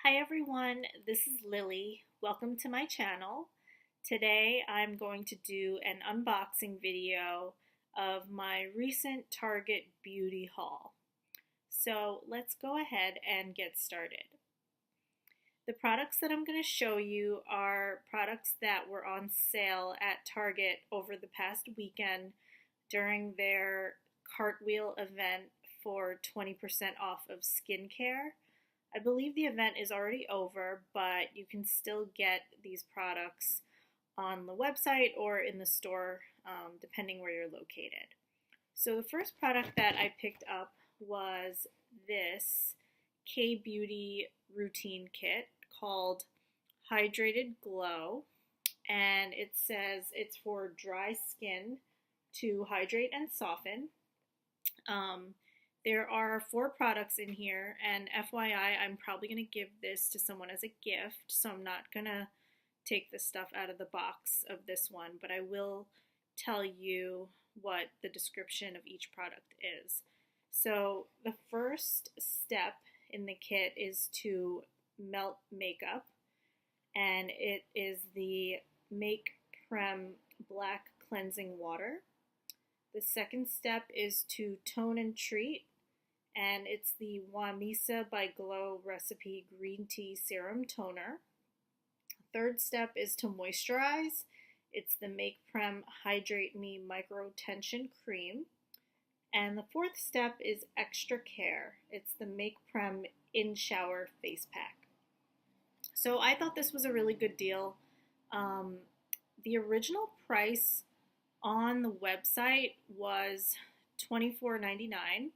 Hi everyone, this is Lily. Welcome to my channel. Today I'm going to do an unboxing video of my recent Target beauty haul. So let's go ahead and get started. The products that I'm going to show you are products that were on sale at Target over the past weekend during their cartwheel event for 20% off of skincare. I believe the event is already over, but you can still get these products on the website or in the store, depending where you're located. So the first product that I picked up was this K-Beauty routine kit called Hydrated Glow, and it says it's for dry skin to hydrate and soften. There are 4 products in here, and FYI, I'm probably going to give this to someone as a gift, so I'm not going to take the stuff out of the box of this one, but I will tell you what the description of each product is. So the first step in the kit is to melt makeup, and it is the Make Prem Black Cleansing Water. The second step is to tone and treat, and it's the Missha by Glow Recipe Green Tea Serum Toner. Third step is to moisturize. It's the Make Prem Hydrate Me Micro Tension Cream. And the fourth step is extra care. It's the Make Prem In Shower Face Pack. So I thought this was a really good deal. The original price on the website was $24.99.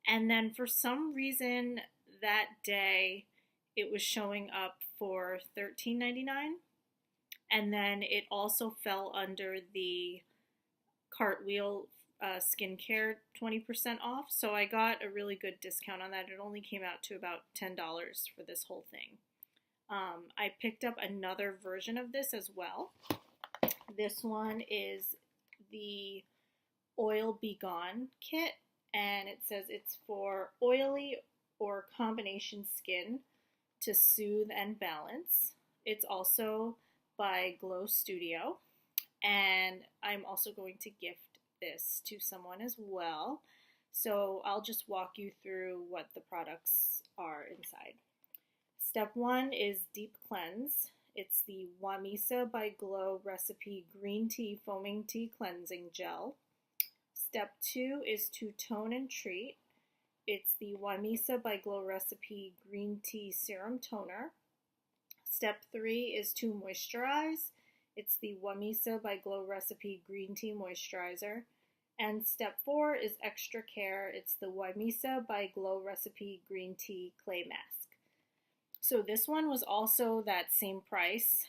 And then for some reason that day it was showing up for $13.99. And then it also fell under the Cartwheel skincare 20% off. So I got a really good discount on that. It only came out to about $10 for this whole thing. I picked up another version of this as well. This one is the Oil Be Gone kit. And it says it's for oily or combination skin to soothe and balance. It's also by Glow Studio, and I'm also going to gift this to someone as well. So I'll just walk you through what the products are inside. Step 1 is Deep Cleanse. It's the Missha by Glow Recipe Green Tea Foaming Tea Cleansing Gel. Step 2 is to tone and treat. It's the Missha by Glow Recipe Green Tea Serum Toner. Step 3 is to moisturize. It's the Missha by Glow Recipe Green Tea Moisturizer. And step 4 is extra care. It's the Missha by Glow Recipe Green Tea Clay Mask. So this one was also that same price,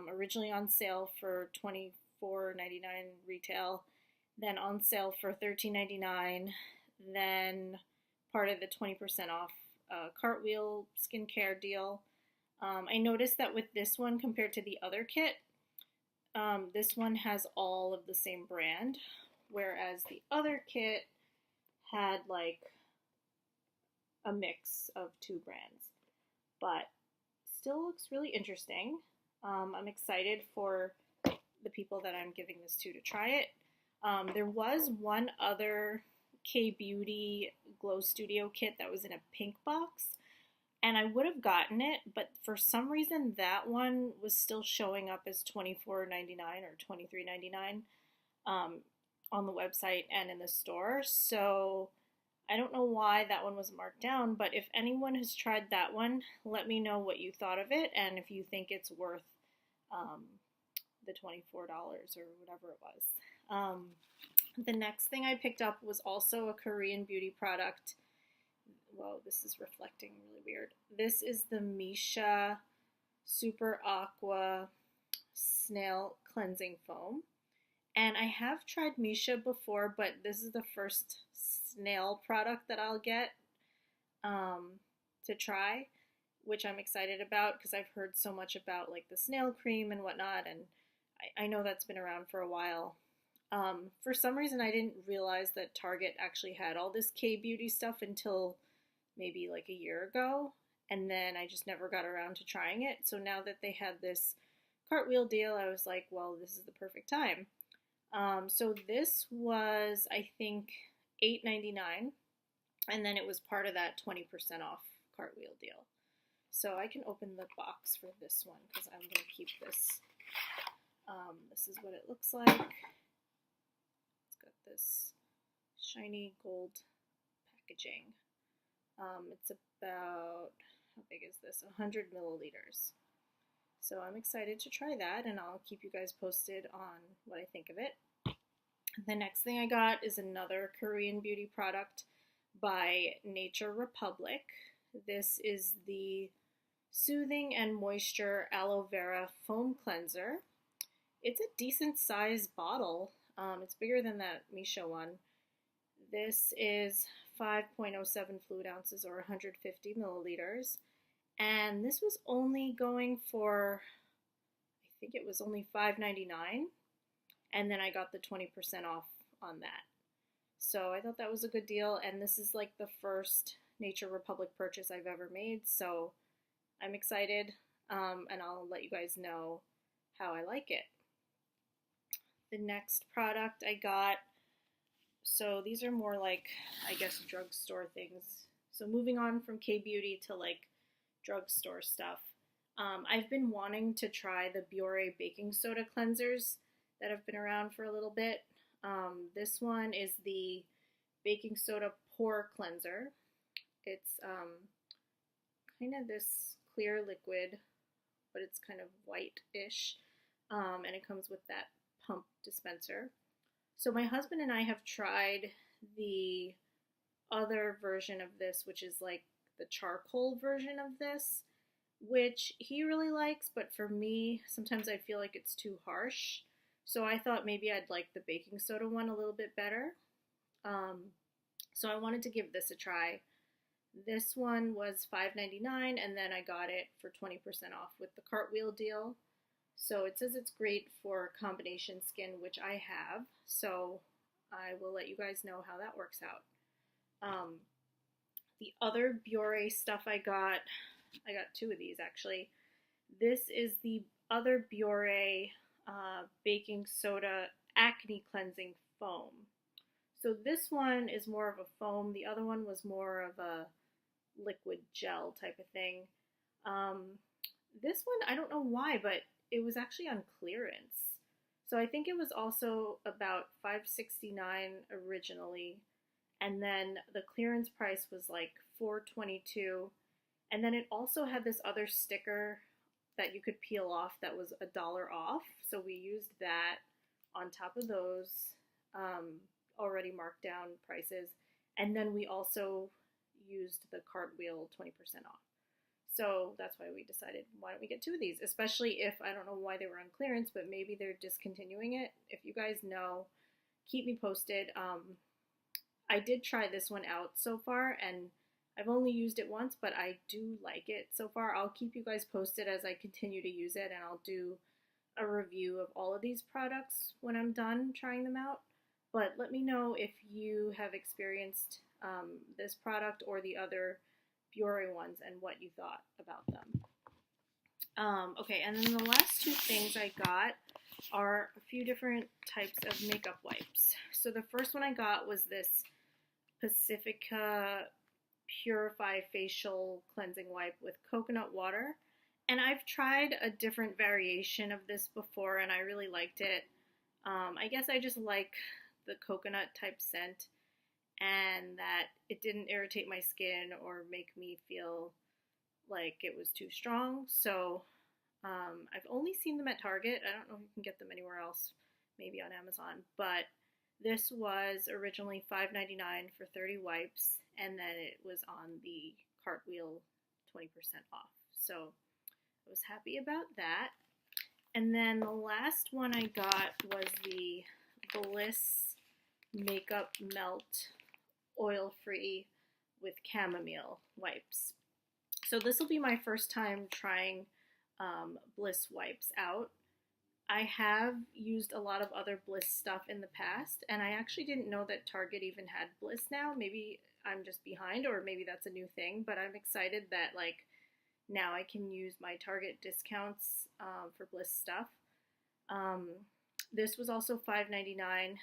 originally on sale for $24.99 retail. Then on sale for $13.99, then part of the 20% off Cartwheel skincare deal. I noticed that with this one compared to the other kit, this one has all of the same brand, whereas the other kit had like a mix of 2 brands. But still looks really interesting. I'm excited for the people that I'm giving this to try it. There was one other K-Beauty Glow Studio kit that was in a pink box, and I would have gotten it, but for some reason that one was still showing up as $24.99 or $23.99 on the website and in the store. So I don't know why that one was marked down, but if anyone has tried that one, let me know what you thought of it and if you think it's worth the $24 or whatever it was. The next thing I picked up was also a Korean beauty product. Whoa, this is reflecting really weird. This is the Missha Super Aqua Snail Cleansing Foam. And I have tried Missha before, but this is the first Snail product that I'll get to try, which I'm excited about because I've heard so much about like the snail cream and whatnot, and I know that's been around for a while. For some reason, I didn't realize that Target actually had all this K-Beauty stuff until maybe like a year ago, and then I just never got around to trying it. So now that they had this cartwheel deal, I was like, well, this is the perfect time. So this was, I think, $8.99, and then it was part of that 20% off cartwheel deal. So I can open the box for this one because I'm going to keep this. This is what it looks like. It's got this shiny gold packaging. It's about, how big is this? 100 milliliters. So I'm excited to try that, and I'll keep you guys posted on what I think of it. The next thing I got is another Korean beauty product by Nature Republic. This is the Soothing and Moisture Aloe Vera Foam Cleanser. It's a decent sized bottle. It's bigger than that Missha one. This is 5.07 fluid ounces or 150 milliliters. And this was only going for, I think it was only $5.99. And then I got the 20% off on that. So I thought that was a good deal. And this is like the first Nature Republic purchase I've ever made. So I'm excited. And I'll let you guys know how I like it. The next product I got, so these are more like, I guess, drugstore things. So moving on from K-Beauty to like drugstore stuff. I've been wanting to try the Biore baking soda cleansers that have been around for a little bit. This one is the baking soda Pore cleanser. It's kind of this clear liquid, but it's kind of white-ish, and it comes with that pump dispenser. So my husband and I have tried the other version of this, which is like the charcoal version of this, which he really likes, but for me, sometimes I feel like it's too harsh. So I thought maybe I'd like the baking soda one a little bit better. So I wanted to give this a try. This one was $5.99, and then I got it for 20% off with the cartwheel deal. So it says it's great for combination skin, which I have. So I will let you guys know how that works out. The other Biore stuff I got two of these actually. This is the other Biore baking soda acne cleansing foam. So this one is more of a foam. The other one was more of a liquid gel type of thing. This one, I don't know why, but it was actually on clearance. So I think it was also about $5.69 originally. And then the clearance price was like $4.22. And then it also had this other sticker that you could peel off that was $1 off. So we used that on top of those already marked down prices. And then we also used the cartwheel 20% off. So that's why we decided, why don't we get two of these? Especially if, I don't know why they were on clearance, but maybe they're discontinuing it. If you guys know, keep me posted. I did try this one out so far, and I've only used it once, but I do like it so far. I'll keep you guys posted as I continue to use it, and I'll do a review of all of these products when I'm done trying them out. But let me know if you have experienced this product or the other Biore ones and what you thought about them. Okay, and then the last two things I got are a few different types of makeup wipes. So the first one I got was this Pacifica Purify facial cleansing wipe with coconut water. And I've tried a different variation of this before, and I really liked it. I guess I just like the coconut type scent, and that it didn't irritate my skin or make me feel like it was too strong. So I've only seen them at Target. I don't know if you can get them anywhere else, maybe on Amazon. But this was originally $5.99 for 30 wipes, and then it was on the cartwheel 20% off. So I was happy about that. And then the last one I got was the Bliss Makeup Melt Oil-Free with Chamomile wipes. So this will be my first time trying Bliss wipes out. I have used a lot of other Bliss stuff in the past, and I actually didn't know that Target even had Bliss now. Maybe I'm just behind, or maybe that's a new thing, but I'm excited that like now I can use my Target discounts for Bliss stuff. This was also $5.99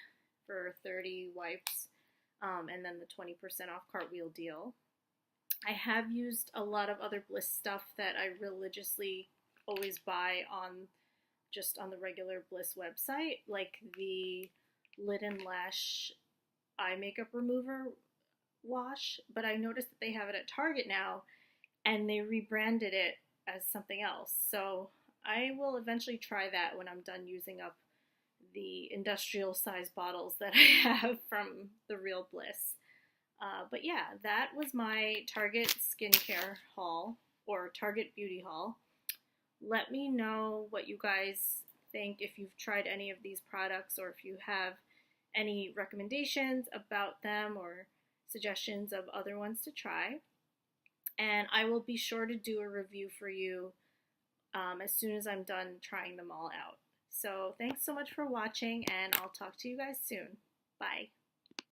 for 30 wipes, and then the 20% off cartwheel deal. I have used a lot of other Bliss stuff that I religiously always buy on just on the regular Bliss website, like the Lid and Lash eye makeup remover wash, but I noticed that they have it at Target now, and they rebranded it as something else. So I will eventually try that when I'm done using up the industrial size bottles that I have from the real Bliss. But yeah, that was my Target skincare haul, or Target beauty haul. Let me know what you guys think, if you've tried any of these products, or if you have any recommendations about them or suggestions of other ones to try. And I will be sure to do a review for you as soon as I'm done trying them all out. So thanks so much for watching, and I'll talk to you guys soon. Bye.